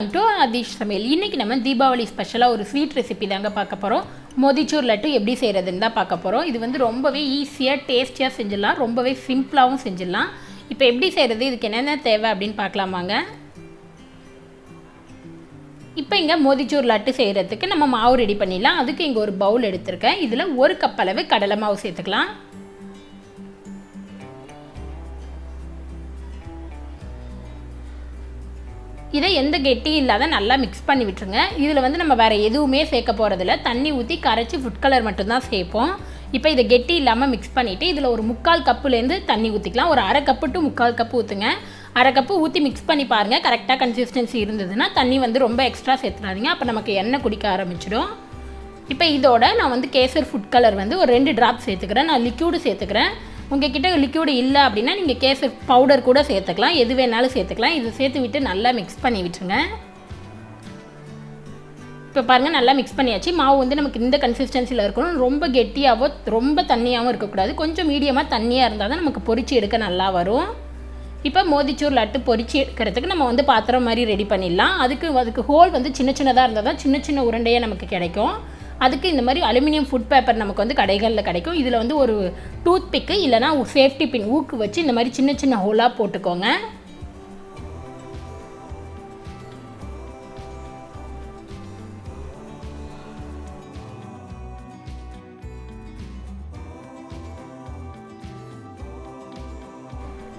to Aadhish Samayal. இன்னைக்கு நம்ம தீபாவளி ஸ்பெஷலா ஒரு ஸ்வீட் ரெசிபி தாங்க பார்க்க போறோம். மோதிச்சூர் லட்டு எப்படி செய்யறதுன்னு தான் பார்க்க போறோம். இது வந்து ரொம்பவே ஈஸியா டேஸ்டியா செஞ்சிடலாம். ரொம்பவே சிம்பிளாவும் செஞ்சிடலாம். இப்போ எப்படி செய்யறது, இதுக்கு என்னென்ன தேவை அப்படின்னு பார்க்கலாமாங்க. இப்போ இங்க மோதிச்சூர் லட்டு செய்யறதுக்கு நம்ம மாவு ரெடி பண்ணிடலாம். அதுக்கு இங்க ஒரு பவுல் எடுத்துர்க்கேன். இதுல 1 கப் அளவு கடலை மாவு சேர்த்துக்கலாம். இதை எந்த கெட்டியும் இல்லாத நல்லா மிக்ஸ் பண்ணி விட்டுருங்க. இதில் வந்து நம்ம வேறு எதுவுமே சேர்க்க போகிறதில்ல. தண்ணி ஊற்றி கரைச்சி ஃபுட் கலர் மட்டும்தான் சேர்ப்போம். இப்போ இதை கெட்டி இல்லாமல் மிக்ஸ் பண்ணிவிட்டு இதில் ஒரு 3/4 கப்புலேருந்து தண்ணி ஊற்றிக்கலாம். ஒரு 1/2 கப்பு டு 3/4 கப்பு ஊற்றுங்க. 1/2 கப்பு ஊற்றி மிக்ஸ் பண்ணி பாருங்கள். கரெக்டாக கன்சிஸ்டன்சி இருந்ததுன்னா தண்ணி வந்து ரொம்ப எக்ஸ்ட்ரா சேர்த்துறாதீங்க. அப்போ நமக்கு எண்ணெய் குடிக்க ஆரம்பிச்சிடும். இப்போ இதோட நான் வந்து கேசர் ஃபுட் கலர் வந்து ஒரு 2 ட்ராப் சேர்த்துக்கிறேன். நான் லிக்யூடு சேர்த்துக்கிறேன். உங்ககிட்ட லிக்யூடு இல்லை அப்படின்னா நீங்கள் கேசர் பவுடர் கூட சேர்த்துக்கலாம். எது வேணாலும் சேர்த்துக்கலாம். இதை சேர்த்து விட்டு நல்லா மிக்ஸ் பண்ணி விட்டுருங்க. இப்போ பாருங்கள், நல்லா மிக்ஸ் பண்ணியாச்சு. மாவு வந்து நமக்கு இந்த கன்சிஸ்டன்சியில் இருக்கணும். ரொம்ப கெட்டியாகவோ ரொம்ப தண்ணியாகவும் இருக்கக்கூடாது. கொஞ்சம் மீடியமாக தண்ணியாக இருந்தால் தான் நமக்கு பொரிச்சு எடுக்க நல்லா வரும். இப்போ மோதிச்சூர் லட்டு பொரிச்சு எடுக்கிறதுக்கு நம்ம வந்து பாத்திரம் மாதிரி ரெடி பண்ணிடலாம். அதுக்கு ஹோல் வந்து சின்ன சின்னதாக இருந்தால் தான் சின்ன சின்ன உருண்டையாக நமக்கு கிடைக்கும். அதுக்கு இந்த மாதிரி அலுமினியம் ஃபுட் பேப்பர் நமக்கு வந்து கடைகளில் கிடைக்கும். இதில் வந்து ஒரு டூத் பிக்கு இல்லைனா சேஃப்டி பின் ஊக்கு வச்சு இந்த மாதிரி சின்ன சின்ன ஹோலாக போட்டுக்கோங்க.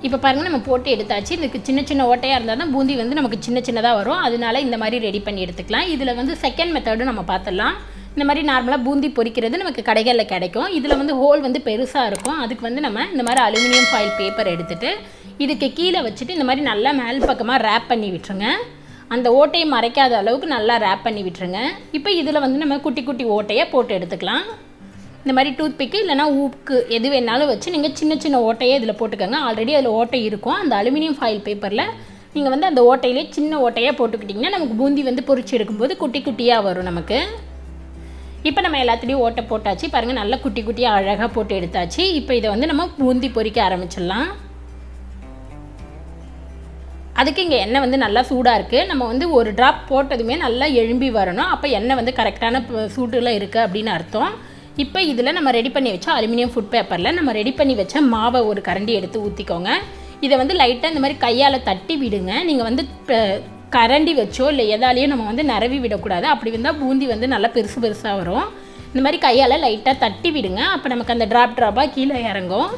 இப்போ பாருங்கள், நம்ம போட்டு எடுத்தாச்சு. இதுக்கு சின்ன சின்ன ஓட்டையாக இருந்தால் தான் பூந்தி வந்து நமக்கு சின்ன சின்னதாக வரும். அதனால இந்த மாதிரி ரெடி பண்ணி எடுத்துக்கலாம். இதில் வந்து செகண்ட் மெத்தடும் நம்ம பார்த்துடலாம். இந்த மாதிரி நார்மலாக பூந்தி பொரிக்கிறது நமக்கு கடைகளில் கிடைக்கும். இதில் வந்து ஹோல் வந்து பெருசாக இருக்கும். அதுக்கு வந்து நம்ம இந்த மாதிரி அலுமினியம் ஃபாயில் பேப்பர் எடுத்துகிட்டு இதுக்கு கீழே வச்சுட்டு இந்த மாதிரி நல்லா மேல் பக்கமாக ரேப் பண்ணி விட்டுருங்க. அந்த ஓட்டையை மறைக்காத அளவுக்கு நல்லா ரேப் பண்ணி விட்டுருங்க. இப்போ இதில் வந்து நம்ம குட்டி குட்டி ஓட்டையை போட்டு எடுத்துக்கலாம். இந்த மாதிரி டூத் பிக்கு இல்லைனா ஊக்கு எது வேணாலும் வச்சு நீங்கள் சின்ன சின்ன ஓட்டையை இதில் போட்டுக்கோங்க. ஆல்ரெடி அதில் ஓட்டை இருக்கும். அந்த அலுமினியம் ஃபாயில் பேப்பரில் நீங்கள் வந்து அந்த ஓட்டையிலே சின்ன ஓட்டையாக போட்டுக்கிட்டிங்கன்னா நமக்கு பூந்தி வந்து பொரிச்சு எடுக்கும்போது குட்டி குட்டியாக வரும் நமக்கு. இப்போ நம்ம எல்லாத்துலேயும் ஓட்டை போட்டாச்சு. பாருங்கள், நல்லா குட்டி குட்டியாக அழகாக போட்டு எடுத்தாச்சு. இப்போ இதை வந்து நம்ம பூந்தி பொரிக்க ஆரம்பிச்சிடலாம். அதுக்கு இங்கே எண்ணெய் வந்து நல்லா சூடாக இருக்குது. நம்ம வந்து ஒரு ட்ராப் போட்டதுமே நல்லா எழும்பி வரணும். அப்போ எண்ணெய் வந்து கரெக்டான சூட்டில் இருக்குது அப்படின்னு அர்த்தம். இப்போ இதில் நம்ம ரெடி பண்ணி வச்ச அலுமினியம் ஃபுட் பேப்பரில் நம்ம ரெடி பண்ணி வச்ச மாவை ஒரு கரண்டி எடுத்து ஊற்றிக்கோங்க. இதை வந்து லைட்டாக இந்த மாதிரி கையால் தட்டி விடுங்க. நீங்கள் வந்து கரண்டி வச்சோ இல்லை எதாலேயோ நம்ம வந்து நிரவி விடக்கூடாது. அப்படி வந்தால் பூந்தி வந்து நல்லா பெருசு பெருசாக வரும். இந்த மாதிரி கையால் லைட்டாக தட்டி விடுங்க. அப்போ நமக்கு அந்த ட்ராப்பாக கீழே இறங்கும்.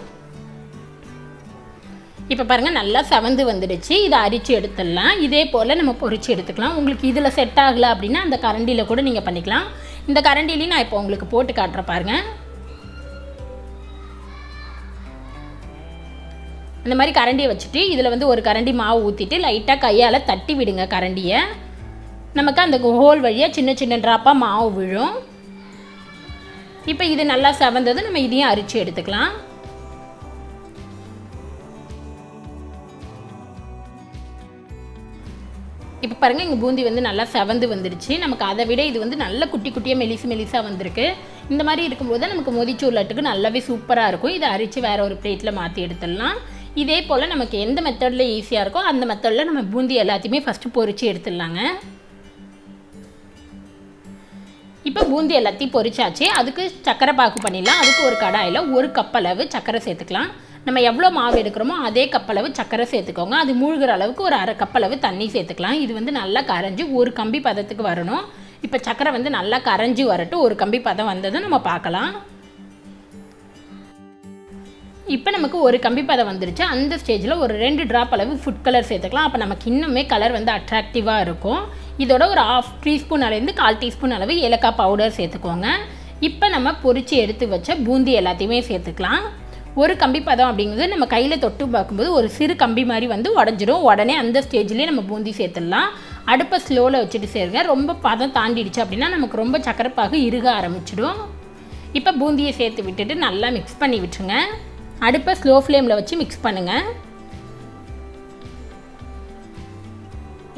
இப்போ பாருங்கள், நல்லா செவந்து வந்துடுச்சு. இதை அரிச்சு எடுத்துடலாம். இதே போல் நம்ம பொரிச்சு எடுத்துக்கலாம். உங்களுக்கு இதில் செட் ஆகலை அப்படின்னா அந்த கரண்டியில் கூட நீங்கள் பண்ணிக்கலாம். இந்த கரண்டிலையும் நான் இப்போ உங்களுக்கு போட்டு காட்டுறேன் பாருங்கள். இந்த மாதிரி கரண்டியை வச்சுட்டு இதில் வந்து ஒரு கரண்டி மாவு ஊற்றிட்டு லைட்டாக கையால் தட்டி விடுங்க கரண்டியை. நமக்கு அந்த ஹோல் வழியாக சின்ன சின்ன ட்ராப்பாக மாவு விழும். இப்போ இது நல்லா செவந்தது. நம்ம இதையும் அரிச்சு எடுத்துக்கலாம். இப்போ பாருங்கள், இங்கே பூந்தி வந்து நல்லா செவந்து வந்துடுச்சு. நமக்கு அதை விட இது வந்து நல்ல குட்டி குட்டியாக மெலிசாக வந்திருக்கு. இந்த மாதிரி இருக்கும்போது நமக்கு மோதிச்சூர் லட்டுக்கு நல்லாவே சூப்பராக இருக்கும். இதை அரித்து வேறு ஒரு பிளேட்டில் மாற்றி எடுத்துடலாம். இதே போல் நமக்கு எந்த மெத்தடில் ஈஸியாக இருக்கோ அந்த மெத்தடில் நம்ம பூந்தி எல்லாத்தையுமே ஃபஸ்ட்டு பொரித்து எடுத்துடலாங்க. இப்போ பூந்தி எல்லாத்தையும் பொரிச்சாச்சு. அதுக்கு சக்கரை பாகு பண்ணிடலாம். அதுக்கு ஒரு கடாயில் 1 கப் அளவு சக்கரை சேர்த்துக்கலாம். நம்ம எவ்வளோ மாவு எடுக்கிறோமோ அதே கப் அளவு சக்கரை சேர்த்துக்கோங்க. அது மூழ்கிற அளவுக்கு ஒரு 1/2 கப் அளவு தண்ணி சேர்த்துக்கலாம். இது வந்து நல்லா கரைஞ்சி ஒரு கம்பி பதத்துக்கு வரணும். இப்போ சக்கரை வந்து நல்லா கரைஞ்சி வரட்டும். ஒரு கம்பி பதம் வந்ததும் நம்ம பார்க்கலாம். இப்போ நமக்கு ஒரு கம்பி பதம் வந்துருச்சு. அந்த ஸ்டேஜில் ஒரு 2 ட்ராப் அளவு ஃபுட் கலர் சேர்த்துக்கலாம். அப்போ நமக்கு இன்னுமே கலர் வந்து அட்ராக்டிவாக இருக்கும். இதோட ஒரு 1/2 டீஸ்பூன் அளவுலேருந்து 1/4 டீஸ்பூன் அளவு ஏலக்காய் பவுடர் சேர்த்துக்கோங்க. இப்போ நம்ம பொரித்து எடுத்து வச்ச பூந்தி எல்லாத்தையுமே சேர்த்துக்கலாம். ஒரு கம்பி பதம் அப்படிங்கிறது நம்ம கையில் தொட்டு பார்க்கும்போது ஒரு சிறு கம்பி மாதிரி வந்து உடஞ்சிடும். உடனே அந்த ஸ்டேஜ்லேயே நம்ம பூந்தி சேர்த்துடலாம். அடுப்பை ஸ்லோவில் வச்சுட்டு சேருங்க. ரொம்ப பதம் தாண்டிடுச்சு அப்படின்னா நமக்கு ரொம்ப சக்கரைப்பாகு இறுக ஆரம்பிச்சிடும். இப்போ பூந்தியை சேர்த்து விட்டுட்டு நல்லா மிக்ஸ் பண்ணி விட்டுருங்க. அடுப்பை ஸ்லோ ஃப்ளேமில் வச்சு மிக்ஸ் பண்ணுங்கள்.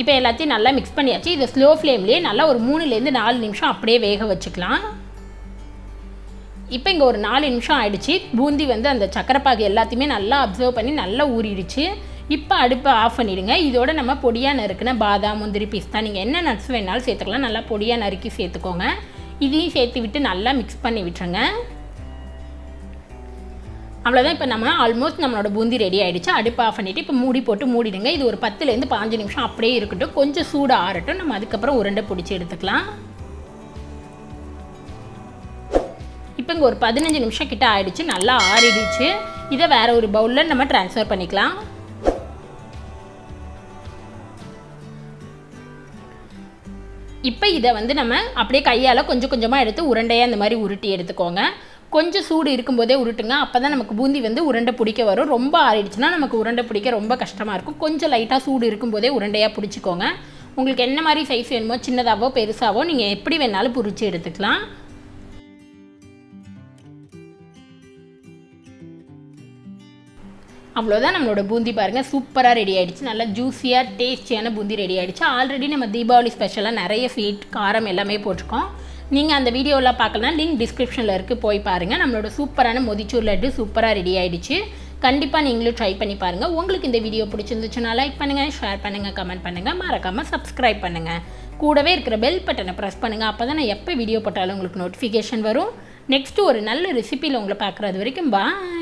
இப்போ எல்லாத்தையும் நல்லா மிக்ஸ் பண்ணியாச்சு. இதை ஸ்லோ ஃப்ளேம்லேயே நல்லா ஒரு 3லேருந்து 4 நிமிஷம் அப்படியே வேக வச்சுக்கலாம். இப்போ இங்கே ஒரு 4 நிமிஷம் ஆயிடுச்சு. பூந்தி வந்து அந்த சக்கரை பாகு எல்லாத்தையுமே நல்லா அப்சர்வ் பண்ணி நல்லா ஊறிடுச்சு. இப்போ அடுப்பை ஆஃப் பண்ணிவிடுங்க. இதோட நம்ம பொடியாக நறுக்குன பாதாம், முந்திரி, பிஸ்தா நீங்கள் என்ன நட்ஸ் வேணாலும் சேர்த்துக்கலாம். நல்லா பொடியாக நறுக்கி சேர்த்துக்கோங்க. இதையும் சேர்த்து விட்டு நல்லா மிக்ஸ் பண்ணி விட்டுருங்க. அவ்வளோதான். இப்போ நம்ம ஆல்மோஸ்ட் நம்மளோட பூந்தி ரெடி ஆகிடுச்சு. அடுப்பு ஆஃப் பண்ணிவிட்டு இப்போ மூடி போட்டு மூடிடுங்க. இது ஒரு 10லேருந்து 15 நிமிஷம் அப்படியே இருக்கட்டும். கொஞ்சம் சூடு ஆறட்டும். நம்ம அதுக்கப்புறம் உருண்டை பிடிச்சி எடுத்துக்கலாம். இப்போ இங்கே ஒரு 15 நிமிஷம் கிட்ட ஆகிடுச்சு. நல்லா ஆறிடுச்சு. இதை வேறு ஒரு பவுலில் நம்ம ட்ரான்ஸ்ஃபர் பண்ணிக்கலாம். இப்போ இதை வந்து நம்ம அப்படியே கையால் கொஞ்சம் கொஞ்சமாக எடுத்து உருண்டையாக இந்த மாதிரி உருட்டி எடுத்துக்கோங்க. கொஞ்சம் சூடு இருக்கும்போதே உருட்டுங்க. அப்போ தான் நமக்கு பூந்தி வந்து உருண்டை பிடிக்க வரும். ரொம்ப ஆறிடுச்சுன்னா நமக்கு உருண்டை பிடிக்க ரொம்ப கஷ்டமாக இருக்கும். கொஞ்சம் லைட்டாக சூடு இருக்கும்போதே உருண்டையாக பிடிச்சிக்கோங்க. உங்களுக்கு என்ன மாதிரி சைஸ் வேணுமோ, சின்னதாகவோ பெருசாகவோ நீங்கள் எப்படி வேணாலும் பிடிச்சி எடுத்துக்கலாம். அவ்வளோதான். நம்மளோட பூந்தி பாருங்கள் சூப்பராக ரெடி ஆகிடுச்சு. நல்லா ஜூஸியாக டேஸ்டியான பூந்தி ரெடி ஆகிடுச்சு. ஆல்ரெடி நம்ம தீபாவளி ஸ்பெஷலாக நிறைய ஸ்வீட், காரம் எல்லாமே போட்டிருக்கோம். நீங்கள் அந்த வீடியோவில் பார்க்கலாம், லிங்க் டிஸ்கிரிப்ஷனில் இருக்குது, போய் பாருங்கள். நம்மளோட சூப்பரான மொதிச்சூர் லட்டு சூப்பராக ரெடி ஆகிடுச்சு. கண்டிப்பாக நீங்களும் ட்ரை பண்ணி பாருங்கள். உங்களுக்கு இந்த வீடியோ பிடிச்சிருந்துச்சுன்னா லைக் பண்ணுங்கள், ஷேர் பண்ணுங்கள், கமெண்ட் பண்ணுங்கள், மறக்காமல் சப்ஸ்கிரைப் பண்ணுங்கள். கூடவே இருக்கிற பெல் பட்டனை ப்ரெஸ் பண்ணுங்கள். அப்போ தான் நான் எப்போ வீடியோ போட்டாலும் உங்களுக்கு நோட்டிஃபிகேஷன் வரும். நெக்ஸ்ட்டு ஒரு நல்ல ரெசிபியில் உங்களை பார்க்குறது வரைக்கும் பாய்.